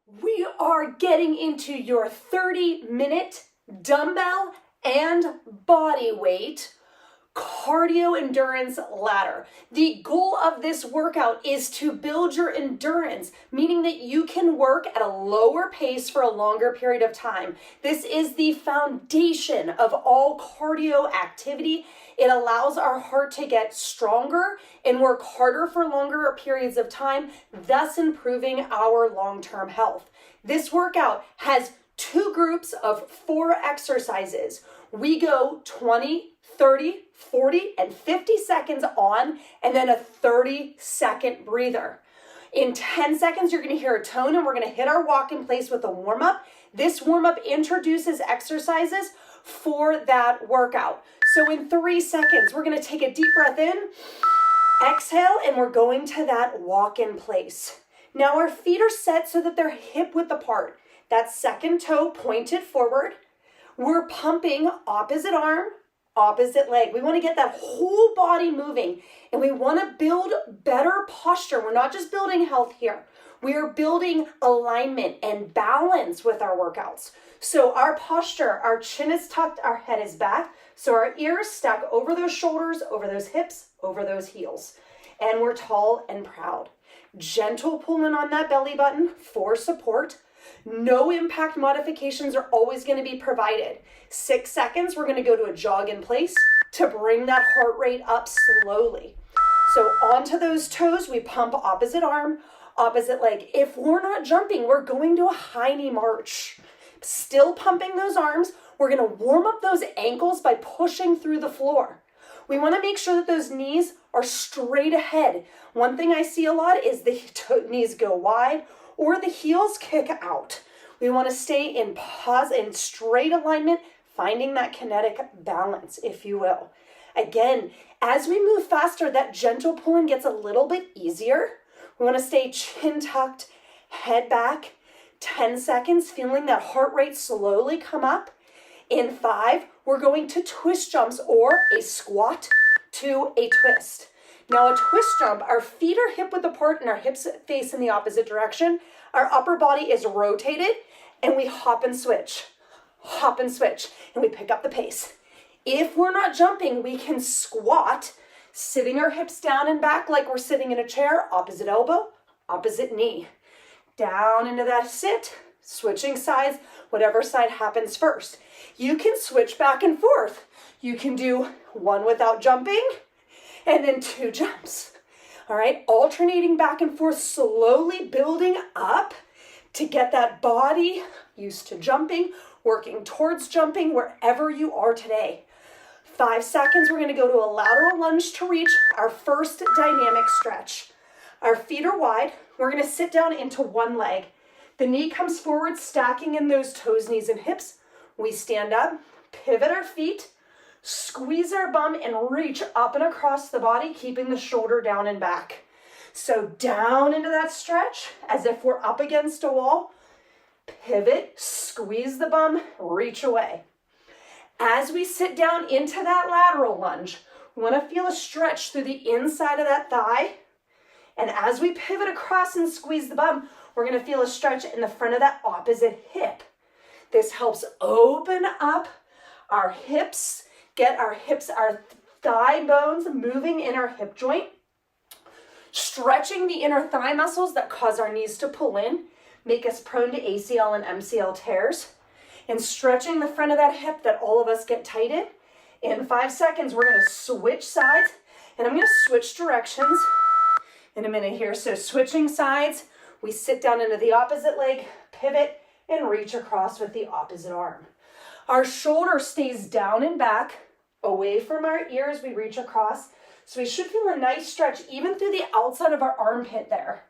We are getting into your 30-minute dumbbell and body weight cardio endurance ladder. The goal of this workout is to build your endurance, meaning that you can work at a lower pace for a longer period of time. This is the foundation of all cardio activity. It allows our heart to get stronger and work harder for longer periods of time, thus improving our long-term health. This workout has two groups of 4 exercises. We go 20, 30, 40, and 50 seconds on, and then a 30-second breather. In 10 seconds, you're gonna hear a tone, and we're gonna hit our walk in place with a warm-up. This warm-up introduces exercises for that workout. So in 3 seconds, we're gonna take a deep breath in, exhale, and we're going to that walk in place. Now our feet are set so that they're hip width apart. That second toe pointed forward. We're pumping opposite arm, opposite leg. We want to get that whole body moving, and we want to build better posture. We're not just building health here. We are building alignment and balance with our workouts. So our posture, our chin is tucked, our head is back. So our ears stack over those shoulders, over those hips, over those heels. And we're tall and proud. Gentle pulling on that belly button for support. No impact modifications are always going to be provided. 6 seconds, we're going to go to a jog in place to bring that heart rate up slowly. So onto those toes, we pump opposite arm, opposite leg. If we're not jumping, we're going to a high knee march. Still pumping those arms. We're going to warm up those ankles by pushing through the floor. We want to make sure that those knees are straight ahead. One thing I see a lot is the knees go wide or the heels kick out. We want to stay in pause and straight alignment, finding that kinetic balance, if you will. Again, as we move faster, that gentle pulling gets a little bit easier. We want to stay chin tucked, head back. 10 seconds, feeling that heart rate slowly come up. In 5, we're going to twist jumps or a squat to a twist. Now a twist jump, our feet are hip width apart and our hips face in the opposite direction. Our upper body is rotated and we hop and switch, and we pick up the pace. If we're not jumping, we can squat, sitting our hips down and back like we're sitting in a chair, opposite elbow, opposite knee. Down into that sit, switching sides, whatever side happens first. You can switch back and forth. You can do 1 without jumping, and then 2 jumps. All right, alternating back and forth, slowly building up to get that body used to jumping, working towards jumping wherever you are today. 5 seconds, we're gonna go to a lateral lunge to reach our first dynamic stretch. Our feet are wide. We're gonna sit down into one leg. The knee comes forward, stacking in those toes, knees, and hips. We stand up, pivot our feet, squeeze our bum, and reach up and across the body, keeping the shoulder down and back. So down into that stretch, as if we're up against a wall. Pivot, squeeze the bum, reach away. As we sit down into that lateral lunge, we want to feel a stretch through the inside of that thigh. And as we pivot across and squeeze the bum, we're going to feel a stretch in the front of that opposite hip. This helps open up our hips, get our thigh bones moving in our hip joint, stretching the inner thigh muscles that cause our knees to pull in, make us prone to ACL and MCL tears, and stretching the front of that hip that all of us get tight in. In 5 seconds, we're going to switch sides, and I'm going to switch directions in a minute here. So switching sides, we sit down into the opposite leg, pivot, and reach across with the opposite arm. Our shoulder stays down and back, away from our ears, we reach across. So we should feel a nice stretch even through the outside of our armpit there.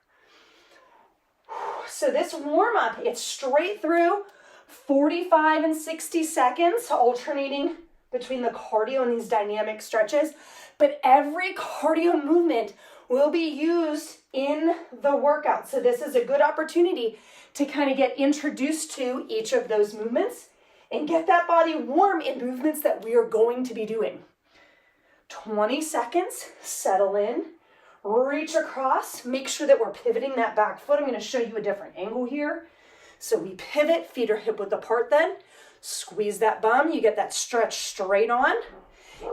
So this warm-up, it's straight through 45 and 60 seconds, alternating between the cardio and these dynamic stretches. But every cardio movement will be used in the workout. So this is a good opportunity to kind of get introduced to each of those movements and get that body warm in movements that we are going to be doing. 20 seconds, settle in, reach across, make sure that we're pivoting that back foot. I'm going to show you a different angle here. So we pivot, feet are hip width apart then. Squeeze that bum, you get that stretch straight on.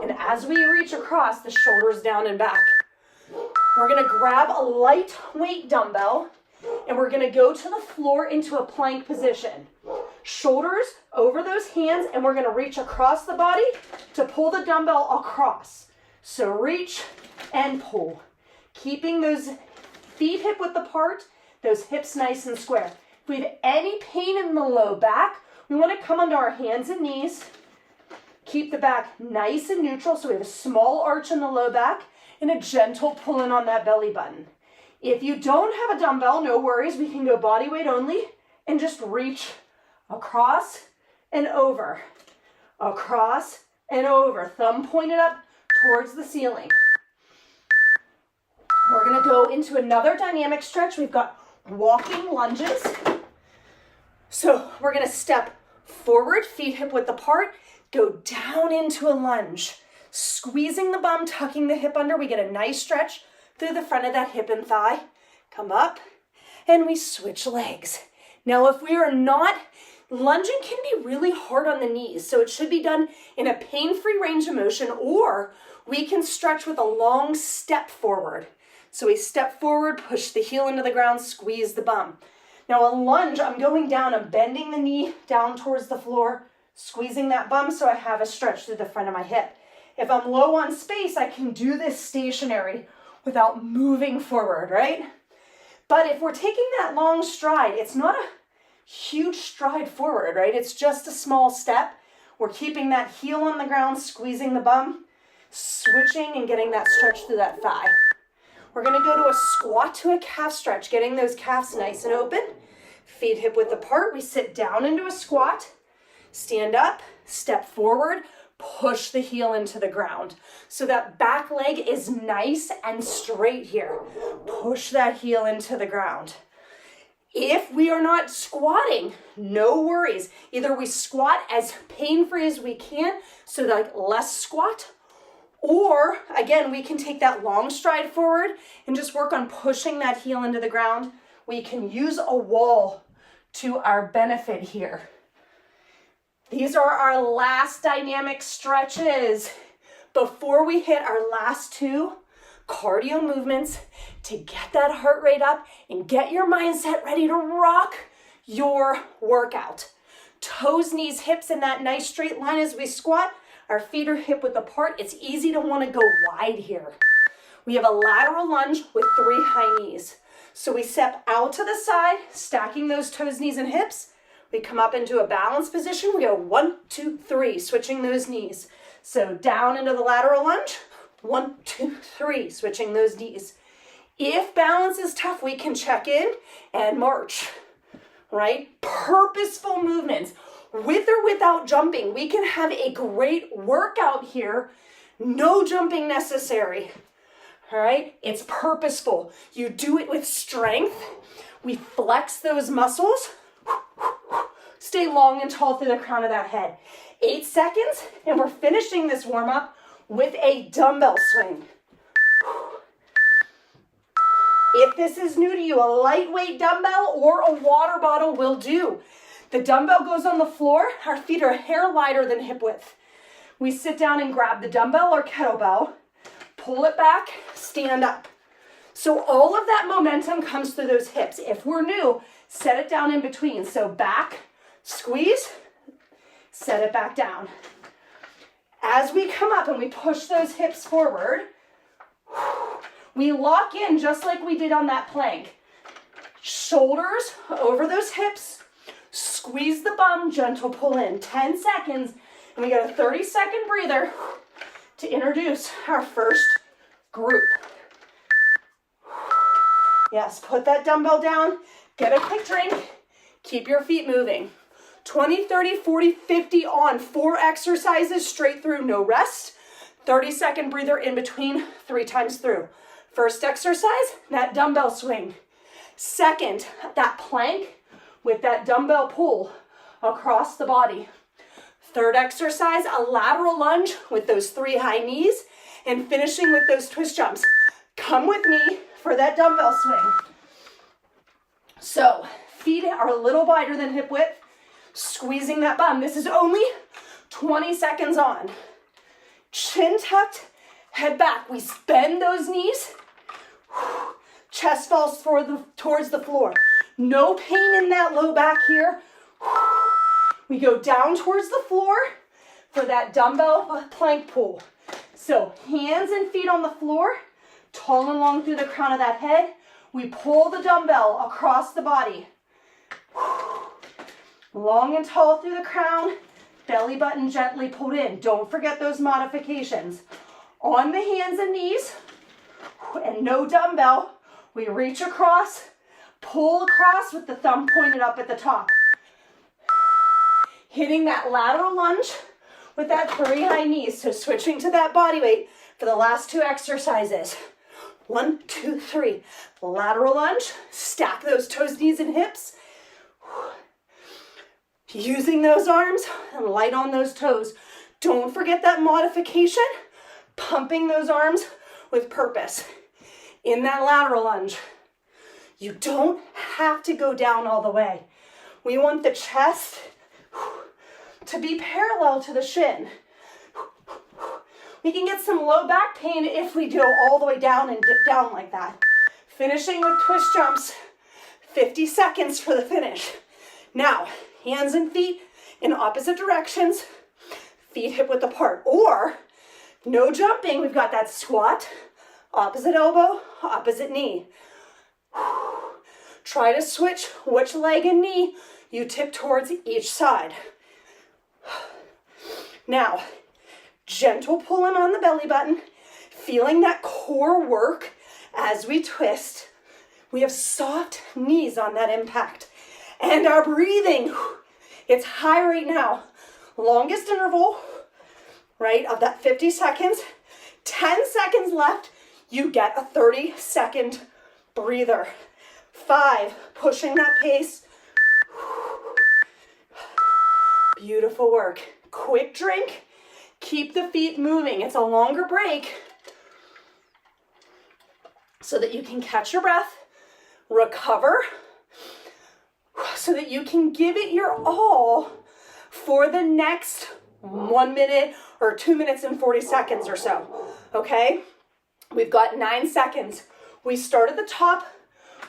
And as we reach across, the shoulders down and back. We're gonna grab a lightweight dumbbell and we're gonna go to the floor into a plank position. Shoulders over those hands, and we're gonna reach across the body to pull the dumbbell across. So reach and pull. Keeping those feet hip width apart, those hips nice and square. If we have any pain in the low back, we wanna come onto our hands and knees. Keep the back nice and neutral, so we have a small arch in the low back and a gentle pull in on that belly button. If you don't have a dumbbell, no worries. We can go body weight only and just reach across and over, across and over. Thumb pointed up towards the ceiling. We're gonna go into another dynamic stretch. We've got walking lunges. So we're gonna step forward, feet hip width apart, go down into a lunge. Squeezing the bum, tucking the hip under. We get a nice stretch through the front of that hip and thigh. Come up, and we switch legs. Now, if we are not, lunging can be really hard on the knees, so it should be done in a pain-free range of motion, or we can stretch with a long step forward. So we step forward, push the heel into the ground, squeeze the bum. Now, a lunge, I'm going down, I'm bending the knee down towards the floor, squeezing that bum so I have a stretch through the front of my hip. If I'm low on space, I can do this stationary without moving forward, right? But if we're taking that long stride, it's not a huge stride forward, right? It's just a small step. We're keeping that heel on the ground, squeezing the bum, switching and getting that stretch through that thigh. We're gonna go to a squat to a calf stretch, getting those calves nice and open. Feet hip width apart, we sit down into a squat, stand up, step forward, push the heel into the ground. So that back leg is nice and straight here. Push that heel into the ground. If we are not squatting, no worries. Either we squat as pain-free as we can, so like less squat, or again, we can take that long stride forward and just work on pushing that heel into the ground. We can use a wall to our benefit here. These are our last dynamic stretches before we hit our last two cardio movements to get that heart rate up and get your mindset ready to rock your workout. Toes, knees, hips in that nice straight line as we squat. Our feet are hip width apart. It's easy to want to go wide here. We have a lateral lunge with 3 high knees. So we step out to the side, stacking those toes, knees, and hips. We come up into a balanced position. We go 1, 2, 3, switching those knees. So down into the lateral lunge, 1, 2, 3, switching those knees. If balance is tough, we can check in and march, right? Purposeful movements. With or without jumping, we can have a great workout here. No jumping necessary, all right? It's purposeful. You do it with strength. We flex those muscles. Stay long and tall through the crown of that head. 8 seconds, and we're finishing this warm-up with a dumbbell swing. If this is new to you, a lightweight dumbbell or a water bottle will do. The dumbbell goes on the floor. Our feet are a hair wider than hip width. We sit down and grab the dumbbell or kettlebell, pull it back, stand up. So all of that momentum comes through those hips. If we're new, set it down in between. So back, squeeze, set it back down. As we come up and we push those hips forward, we lock in just like we did on that plank. Shoulders over those hips, squeeze the bum, gentle pull in. 10 seconds, and we got a 30-second breather to introduce our first group. Yes, put that dumbbell down, get a quick drink, keep your feet moving. 20, 30, 40, 50 on. 4 exercises straight through, no rest. 30-second breather in between, 3 times through. First exercise, that dumbbell swing. Second, that plank with that dumbbell pull across the body. Third exercise, a lateral lunge with those 3 high knees, and finishing with those twist jumps. Come with me for that dumbbell swing. So feet are a little wider than hip width, squeezing that bum. This is only 20 seconds on. Chin tucked, head back. We bend those knees. Chest falls towards the floor. No pain in that low back here. We go down towards the floor for that dumbbell plank pull. So hands and feet on the floor, tall and long through the crown of that head. We pull the dumbbell across the body. Long and tall through the crown, belly button gently pulled in. Don't forget those modifications. On the hands and knees, and no dumbbell, we reach across, pull across with the thumb pointed up at the top. Hitting that lateral lunge with that 3 high knees. So switching to that body weight for the last 2 exercises. 1, 2, 3. Lateral lunge, stack those toes, knees, and hips. Using those arms and light on those toes. Don't forget that modification, pumping those arms with purpose. In that lateral lunge, you don't have to go down all the way. We want the chest to be parallel to the shin. We can get some low back pain if we go all the way down and dip down like that. Finishing with twist jumps, 50 seconds for the finish. Now, hands and feet in opposite directions, feet hip width apart. Or, no jumping, we've got that squat, opposite elbow, opposite knee. Try to switch which leg and knee you tip towards each side. Now, gentle pulling on the belly button, feeling that core work as we twist. We have soft knees on that impact. And our breathing, it's high right now. Longest interval, right, of that 50 seconds. 10 seconds left, you get a 30-second breather. 5, pushing that pace. Beautiful work. Quick drink. Keep the feet moving. It's a longer break so that you can catch your breath, recover, so that you can give it your all for the next 1 minute or 2 minutes and 40 seconds or so, okay? We've got 9 seconds. We start at the top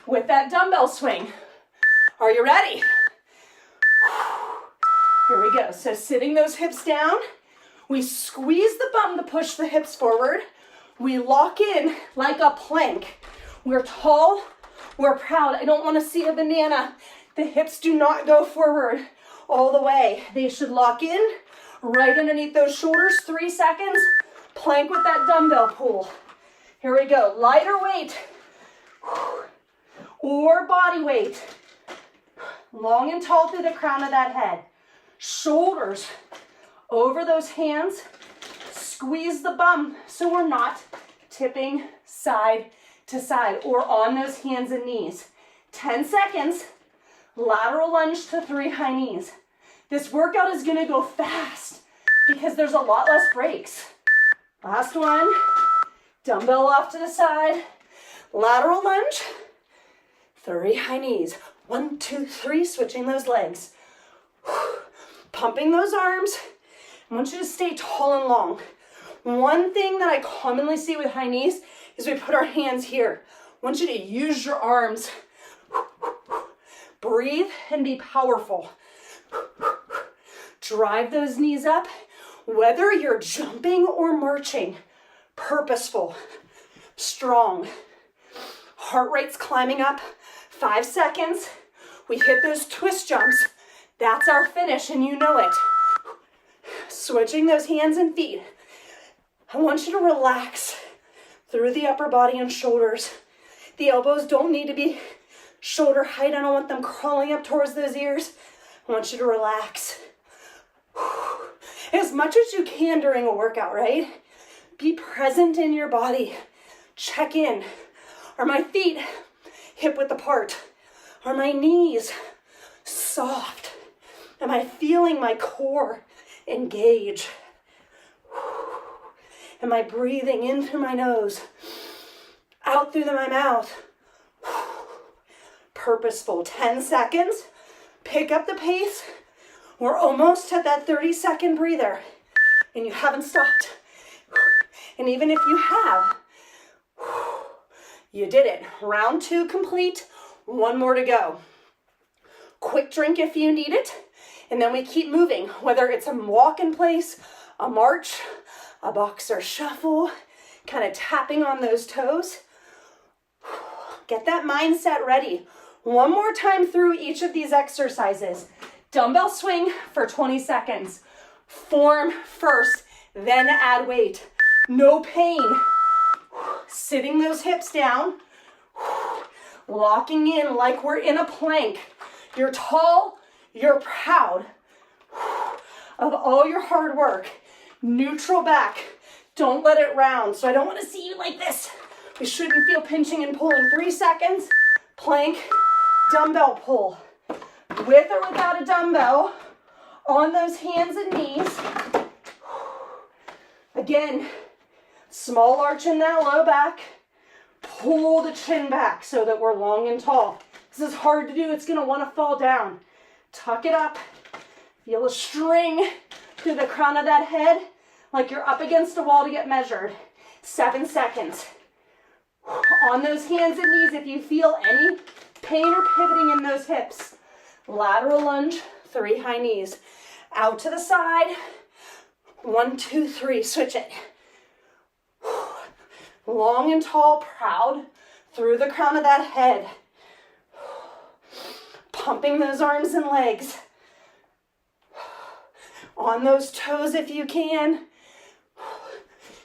with that dumbbell swing. Are you ready? Here we go. So sitting those hips down, we squeeze the bum to push the hips forward. We lock in like a plank. We're tall, we're proud. I don't want to see a banana. The hips do not go forward all the way. They should lock in right underneath those shoulders. 3 seconds. Plank with that dumbbell pull. Here we go. Lighter weight or body weight. Long and tall through the crown of that head. Shoulders over those hands. Squeeze the bum so we're not tipping side to side or on those hands and knees. 10 seconds. Lateral lunge to 3 high knees. This workout is going to go fast because there's a lot less breaks. Last one. Dumbbell off to the side. Lateral lunge. 3 high knees. 1, 2, 3. Switching those legs. Pumping those arms. I want you to stay tall and long. One thing that I commonly see with high knees is we put our hands here. I want you to use your arms. Breathe and be powerful. Drive those knees up. Whether you're jumping or marching, purposeful, strong. Heart rate's climbing up. 5 seconds. We hit those twist jumps. That's our finish and you know it. Switching those hands and feet. I want you to relax through the upper body and shoulders. The elbows don't need to be shoulder height. I don't want them crawling up towards those ears. I want you to relax. As much as you can during a workout, right? Be present in your body. Check in. Are my feet hip width apart? Are my knees soft? Am I feeling my core engage? Am I breathing in through my nose, out through my mouth? purposeful. 10 seconds. Pick up the pace. We're almost at that 30-second breather, and you haven't stopped. And even if you have, you did it. Round 2 complete. 1 more to go. Quick drink if you need it, and then we keep moving, whether it's a walk in place, a march, a boxer shuffle, kind of tapping on those toes. Get that mindset ready. 1 more time through each of these exercises. Dumbbell swing for 20 seconds. Form first, then add weight. No pain. Sitting those hips down. Locking in like we're in a plank. You're tall, you're proud of all your hard work. Neutral back. Don't let it round. So I don't want to see you like this. We shouldn't feel pinching and pulling. 3 seconds. Plank, dumbbell pull. With or without a dumbbell, on those hands and knees. Again, small arch in that low back. Pull the chin back so that we're long and tall. This is hard to do. It's going to want to fall down. Tuck it up. Feel a string through the crown of that head like you're up against a wall to get measured. 7 seconds. On those hands and knees, if you feel any pain or pivoting in those hips. Lateral lunge, 3 high knees. Out to the side. 1, 2, 3. Switch it. Long and tall, proud through the crown of that head. Pumping those arms and legs. On those toes if you can.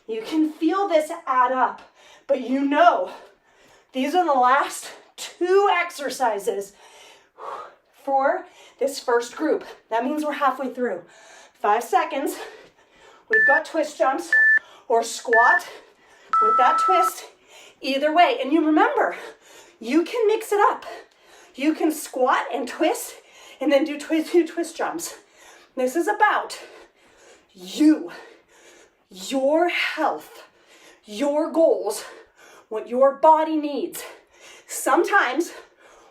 You can feel this add up, but you know these are the last 2 exercises for this first group. That means we're halfway through. 5 seconds. We've got twist jumps or squat with that twist. Either way. And you remember, you can mix it up. You can squat and twist and then do 2 twist jumps. This is about you, your health, your goals, what your body needs. Sometimes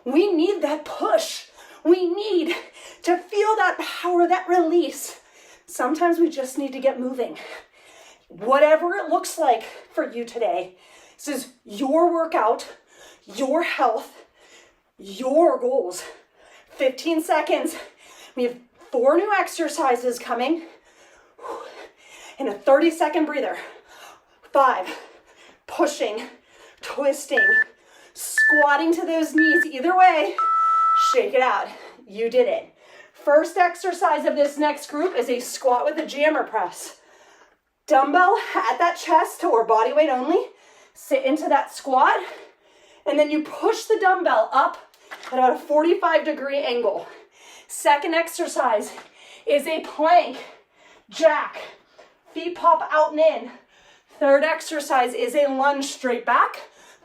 we need that push. We need to feel that power, that release. Sometimes we just need to get moving. Whatever it looks like for you today, this is your workout, your health, your goals. 15 seconds. We have 4 new exercises coming and a 30-second breather. 5, pushing, twisting, squatting to those knees. Either way, shake it out. You did it. First exercise of this next group is a squat with a jammer press. Dumbbell at that chest or body weight only. Sit into that squat, and then you push the dumbbell up at about a 45-degree angle. Second exercise is a plank jack. Feet pop out and in. Third exercise is a lunge straight back.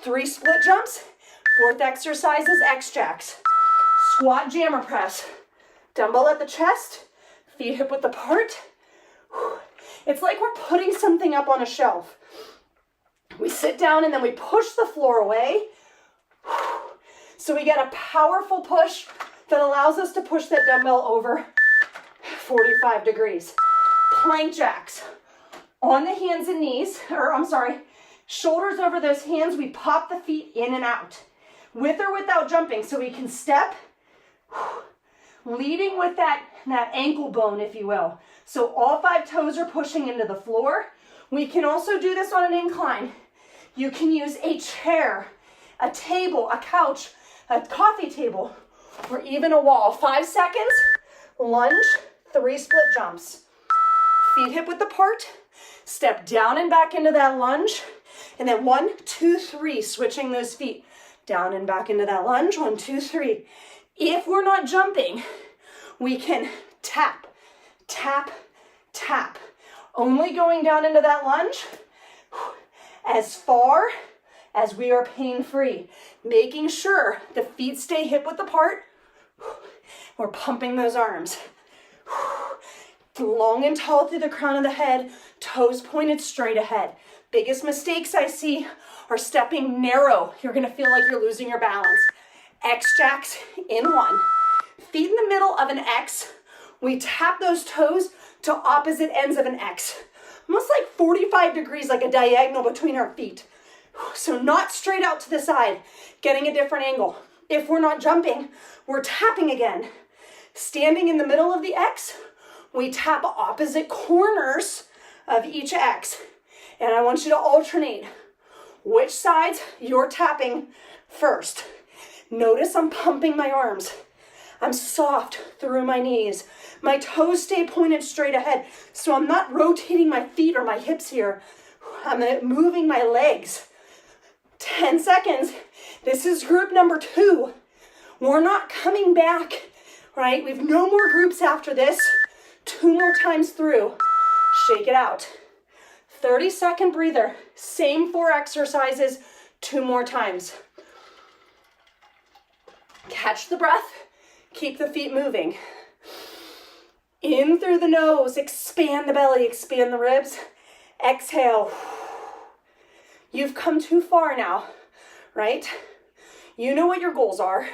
3 split jumps. Fourth exercise is X jacks. Squat jammer press. Dumbbell at the chest. Feet hip width apart. It's like we're putting something up on a shelf. We sit down and then we push the floor away. So we get a powerful push that allows us to push that dumbbell over 45 degrees. Plank jacks. On the hands and knees, shoulders over those hands, we pop the feet in and out. With or without jumping, so we can step, leading with that ankle bone, if you will. So all 5 toes are pushing into the floor. We can also do this on an incline. You can use a chair, a table, a couch, a coffee table, or even a wall. 5 seconds, lunge, 3 split jumps. Feet hip width apart, step down and back into that lunge, and then 1, 2, 3, switching those feet. Down and back into that lunge, 1, 2, 3. If we're not jumping, we can tap, tap, tap. Only going down into that lunge as far as we are pain-free. Making sure the feet stay hip width apart. We're pumping those arms. Long and tall through the crown of the head, toes pointed straight ahead. Biggest mistakes I see are stepping narrow. You're gonna feel like you're losing your balance. X jacks in 1. Feet in the middle of an X. We tap those toes to opposite ends of an X. Almost like 45 degrees, like a diagonal between our feet. So not straight out to the side, getting a different angle. If we're not jumping, we're tapping again. Standing in the middle of the X, we tap opposite corners of each X. And I want you to alternate which sides you're tapping first. Notice I'm pumping my arms. I'm soft through my knees. My toes stay pointed straight ahead, so I'm not rotating my feet or my hips here. I'm moving my legs. 10 seconds. This is group number 2. We're not coming back, right? We've no more groups after this. 2 more times through. Shake it out. 30-second breather. Same 4 exercises, 2 more times. Catch the breath. Keep the feet moving. In through the nose, expand the belly, expand the ribs. Exhale. You've come too far now, right? You know what your goals are,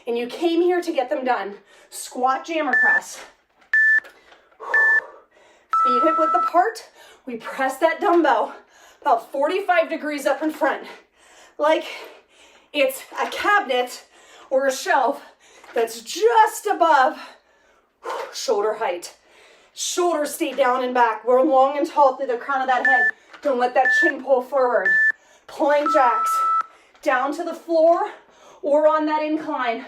and you came here to get them done. Squat, jammer press. Feet hip width apart. We press that dumbbell about 45 degrees up in front, like it's a cabinet or a shelf that's just above shoulder height. Shoulders stay down and back. We're long and tall through the crown of that head. Don't let that chin pull forward. Plank jacks down to the floor or on that incline.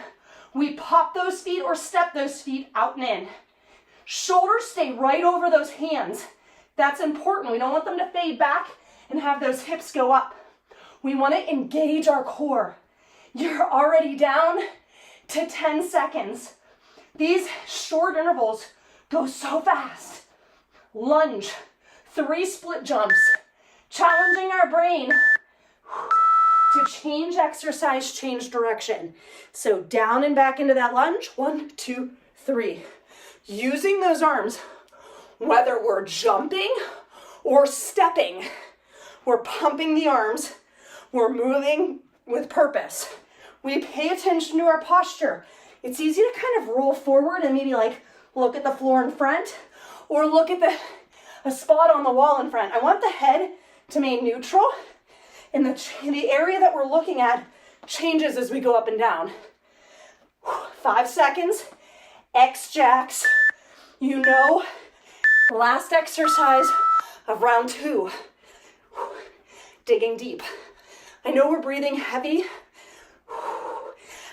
We pop those feet or step those feet out and in. Shoulders stay right over those hands. That's important. We don't want them to fade back and have those hips go up. We want to engage our core. You're already down to 10 seconds. These short intervals go so fast. Lunge, 3 split jumps, challenging our brain to change exercise, change direction. So down and back into that lunge. 1, 2, 3. Using those arms, whether we're jumping or stepping, we're pumping the arms, we're moving with purpose. We pay attention to our posture. It's easy to kind of roll forward and maybe like look at the floor in front or look at a spot on the wall in front. I want the head to remain neutral, and the area that we're looking at changes as we go up and down. 5 seconds. X jacks. You know, last exercise of round 2. Digging deep. I know we're breathing heavy.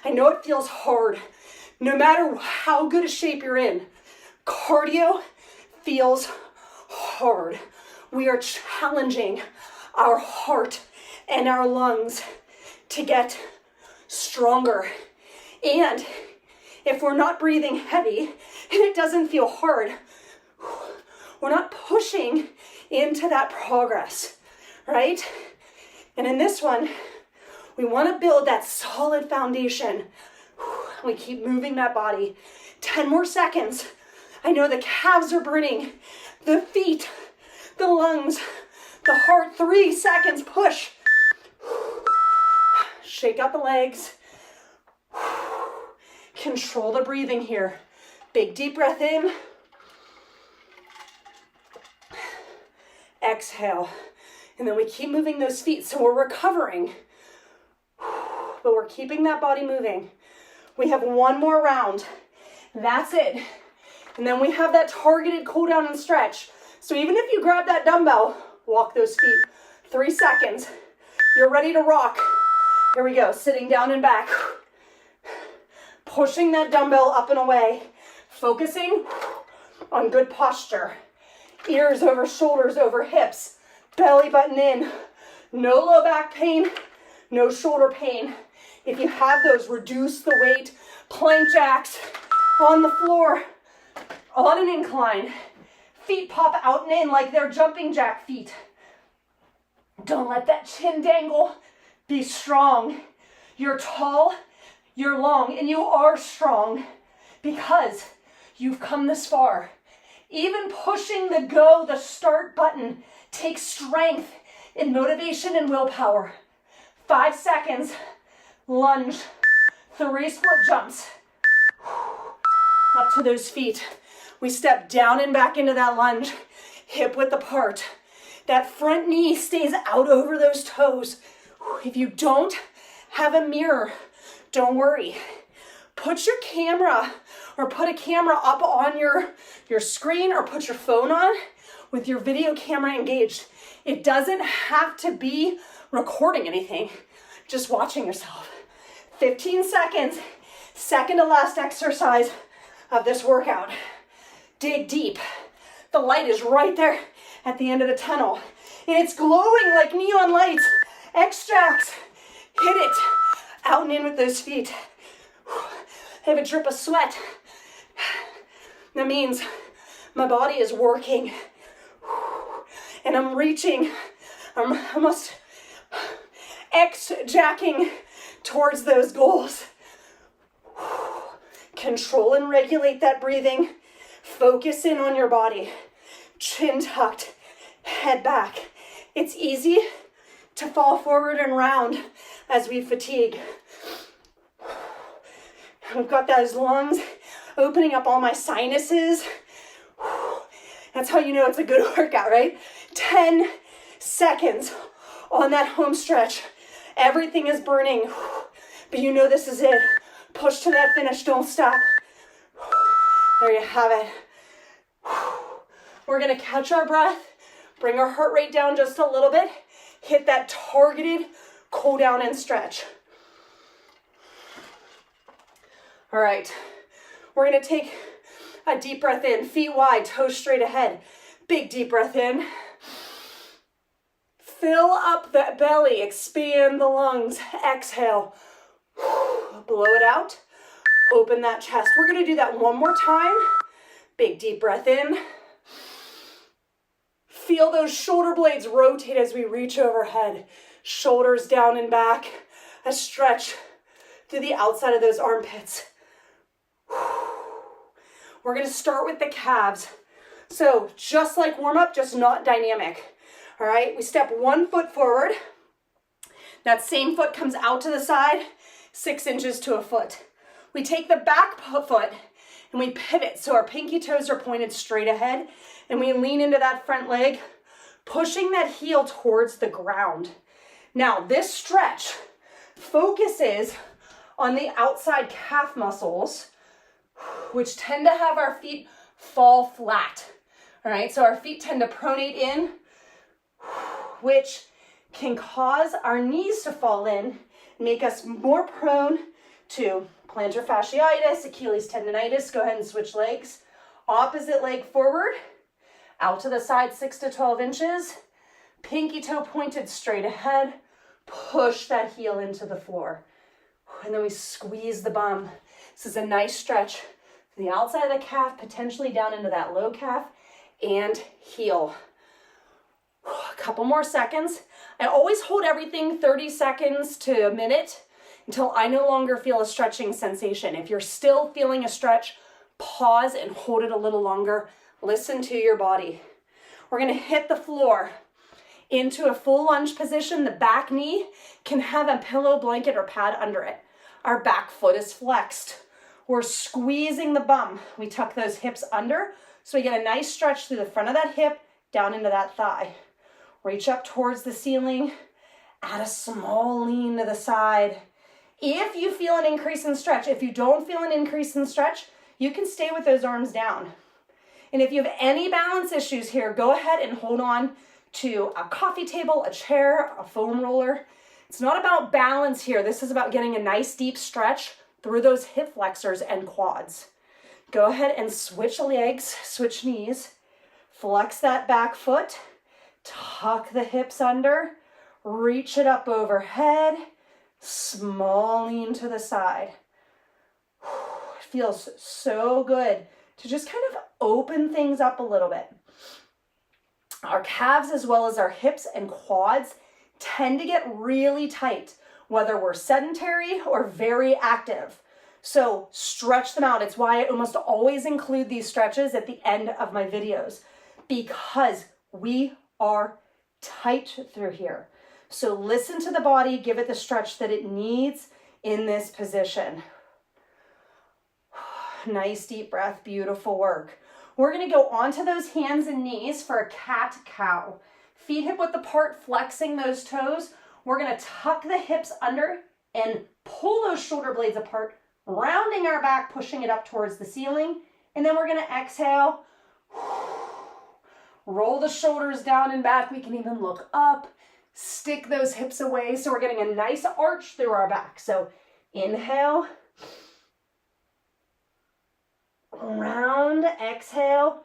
I know it feels hard. No matter how good a shape you're in, cardio feels hard. We are challenging our heart and our lungs to get stronger. And if we're not breathing heavy and it doesn't feel hard, we're not pushing into that progress, right? And in this one, we want to build that solid foundation. We keep moving that body. 10 more seconds. I know the calves are burning, the feet, the lungs, the heart. 3 seconds, push. Shake out the legs. Control the breathing here. Big deep breath in. Exhale. And then we keep moving those feet. So we're recovering, but we're keeping that body moving. We have 1 more round. That's it. And then we have that targeted cool down and stretch. So even if you grab that dumbbell, walk those feet. 3 seconds. You're ready to rock. Here we go. Sitting down and back. Pushing that dumbbell up and away. Focusing on good posture. Ears over shoulders over hips. Belly button in. No low back pain. No shoulder pain. If you have those, reduce the weight. Plank jacks on the floor, on an incline. Feet pop out and in like they're jumping jack feet. Don't let that chin dangle. Be strong. You're tall, you're long, and you are strong because you've come this far. Even pushing the go, the start button takes strength and motivation and willpower. 5 seconds. Lunge. 3 split jumps. Up to those feet. We step down and back into that lunge, hip width apart. That front knee stays out over those toes. If you don't have a mirror, don't worry. Put your camera or put a camera up on your screen or put your phone on with your video camera engaged. It doesn't have to be recording anything, just watching yourself. 15 seconds, second to last exercise of this workout. Dig deep. The light is right there at the end of the tunnel. And it's glowing like neon lights. Extracts. Hit it. Out and in with those feet. I have a drip of sweat. That means my body is working. And I'm reaching. I'm almost X-jacking towards those goals. Control and regulate that breathing. Focus in on your body. Chin tucked, head back. It's easy to fall forward and round as we fatigue. I've got those lungs opening up all my sinuses. That's how you know it's a good workout, right? 10 seconds on that home stretch. Everything is burning, but you know this is it. Push to that finish, don't stop. There you have it. We're gonna catch our breath, bring our heart rate down just a little bit, hit that targeted cool down and stretch. All right, we're gonna take a deep breath in, feet wide, toes straight ahead. Big deep breath in. Fill up that belly, expand the lungs, exhale. Blow it out, open that chest. We're gonna do that one more time. Big deep breath in. Feel those shoulder blades rotate as we reach overhead. Shoulders down and back. A stretch through the outside of those armpits. We're gonna start with the calves. So just like warm up, just not dynamic. All right, we step 1 foot forward. That same foot comes out to the side, 6 inches to a foot. We take the back foot and we pivot so our pinky toes are pointed straight ahead and we lean into that front leg, pushing that heel towards the ground. Now this stretch focuses on the outside calf muscles, which tend to have our feet fall flat. All right, so our feet tend to pronate in, which can cause our knees to fall in, make us more prone to plantar fasciitis, Achilles tendonitis. Go ahead and switch legs. Opposite leg forward, out to the side 6 to 12 inches. Pinky toe pointed straight ahead. Push that heel into the floor. And then we squeeze the bum. This is a nice stretch from the outside of the calf, potentially down into that low calf and heel. A couple more seconds. I always hold everything 30 seconds to a minute until I no longer feel a stretching sensation. If you're still feeling a stretch, pause and hold it a little longer. Listen to your body. We're gonna hit the floor into a full lunge position. The back knee can have a pillow, blanket, or pad under it. Our back foot is flexed. We're squeezing the bum. We tuck those hips under so we get a nice stretch through the front of that hip, down into that thigh. Reach up towards the ceiling, add a small lean to the side. If you feel an increase in stretch, if you don't feel an increase in stretch, you can stay with those arms down. And if you have any balance issues here, go ahead and hold on to a coffee table, a chair, a foam roller. It's not about balance here. This is about getting a nice deep stretch through those hip flexors and quads. Go ahead and switch legs, switch knees, flex that back foot, tuck the hips under, reach it up overhead, small lean to the side. It feels so good to just kind of open things up a little bit. Our calves as well as our hips and quads tend to get really tight, whether we're sedentary or very active. So stretch them out. It's why I almost always include these stretches at the end of my videos, because we are tight through here. So listen to the body, give it the stretch that it needs in this position. Nice deep breath, beautiful work. We're gonna go onto those hands and knees for a cat-cow. Feet hip width apart, flexing those toes. We're gonna tuck the hips under and pull those shoulder blades apart, rounding our back, pushing it up towards the ceiling. And then we're gonna exhale. Roll the shoulders down and back. We can even look up, stick those hips away. So we're getting a nice arch through our back. So inhale, round, exhale.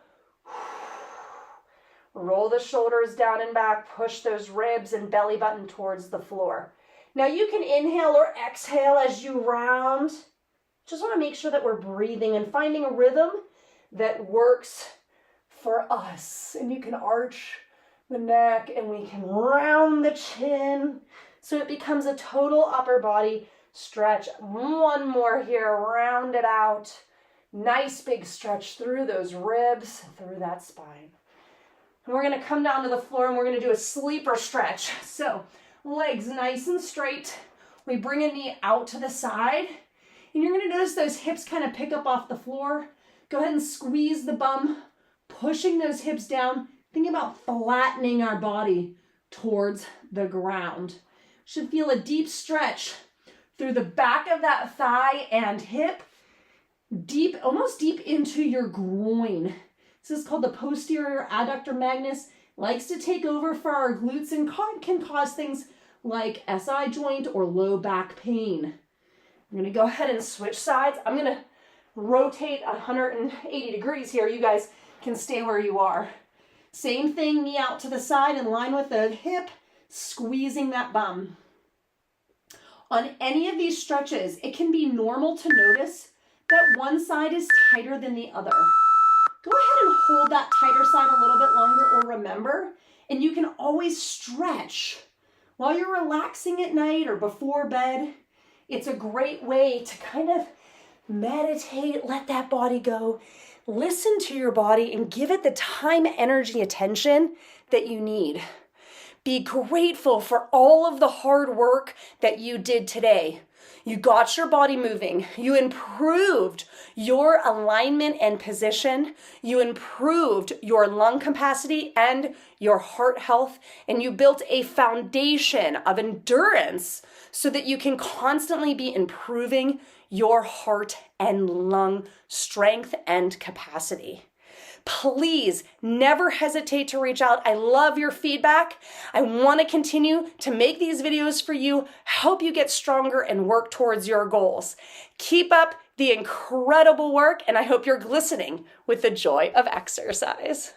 Roll the shoulders down and back, push those ribs and belly button towards the floor. Now you can inhale or exhale as you round. Just want to make sure that we're breathing and finding a rhythm that works for us. And you can arch the neck and we can round the chin so it becomes a total upper body stretch. One more here, round it out. Nice big stretch through those ribs, through that spine. And we're gonna come down to the floor and we're gonna do a sleeper stretch. So legs nice and straight. We bring a knee out to the side and you're gonna notice those hips kind of pick up off the floor. Go ahead and squeeze the bum, pushing those hips down. Think about flattening our body towards the ground. Should feel a deep stretch through the back of that thigh and hip, deep, almost deep into your groin. This is called the posterior adductor magnus. Likes to take over for our glutes and can cause things like SI joint or low back pain. I'm gonna go ahead and switch sides. I'm gonna rotate 180 degrees here. You guys can stay where you are. Same thing, knee out to the side in line with the hip, squeezing that bum. On any of these stretches, it can be normal to notice that one side is tighter than the other. Go ahead and hold that tighter side a little bit longer, or remember, and you can always stretch while you're relaxing at night or before bed. It's a great way to kind of meditate, let that body go, listen to your body and give it the time, energy, attention that you need. Be grateful for all of the hard work that you did today. You got your body moving. You improved your alignment and position. You improved your lung capacity and your heart health. And you built a foundation of endurance so that you can constantly be improving your heart and lung strength and capacity. Please never hesitate to reach out. I love your feedback. I want to continue to make these videos for you, help you get stronger and work towards your goals. Keep up the incredible work, and I hope you're glistening with the joy of exercise.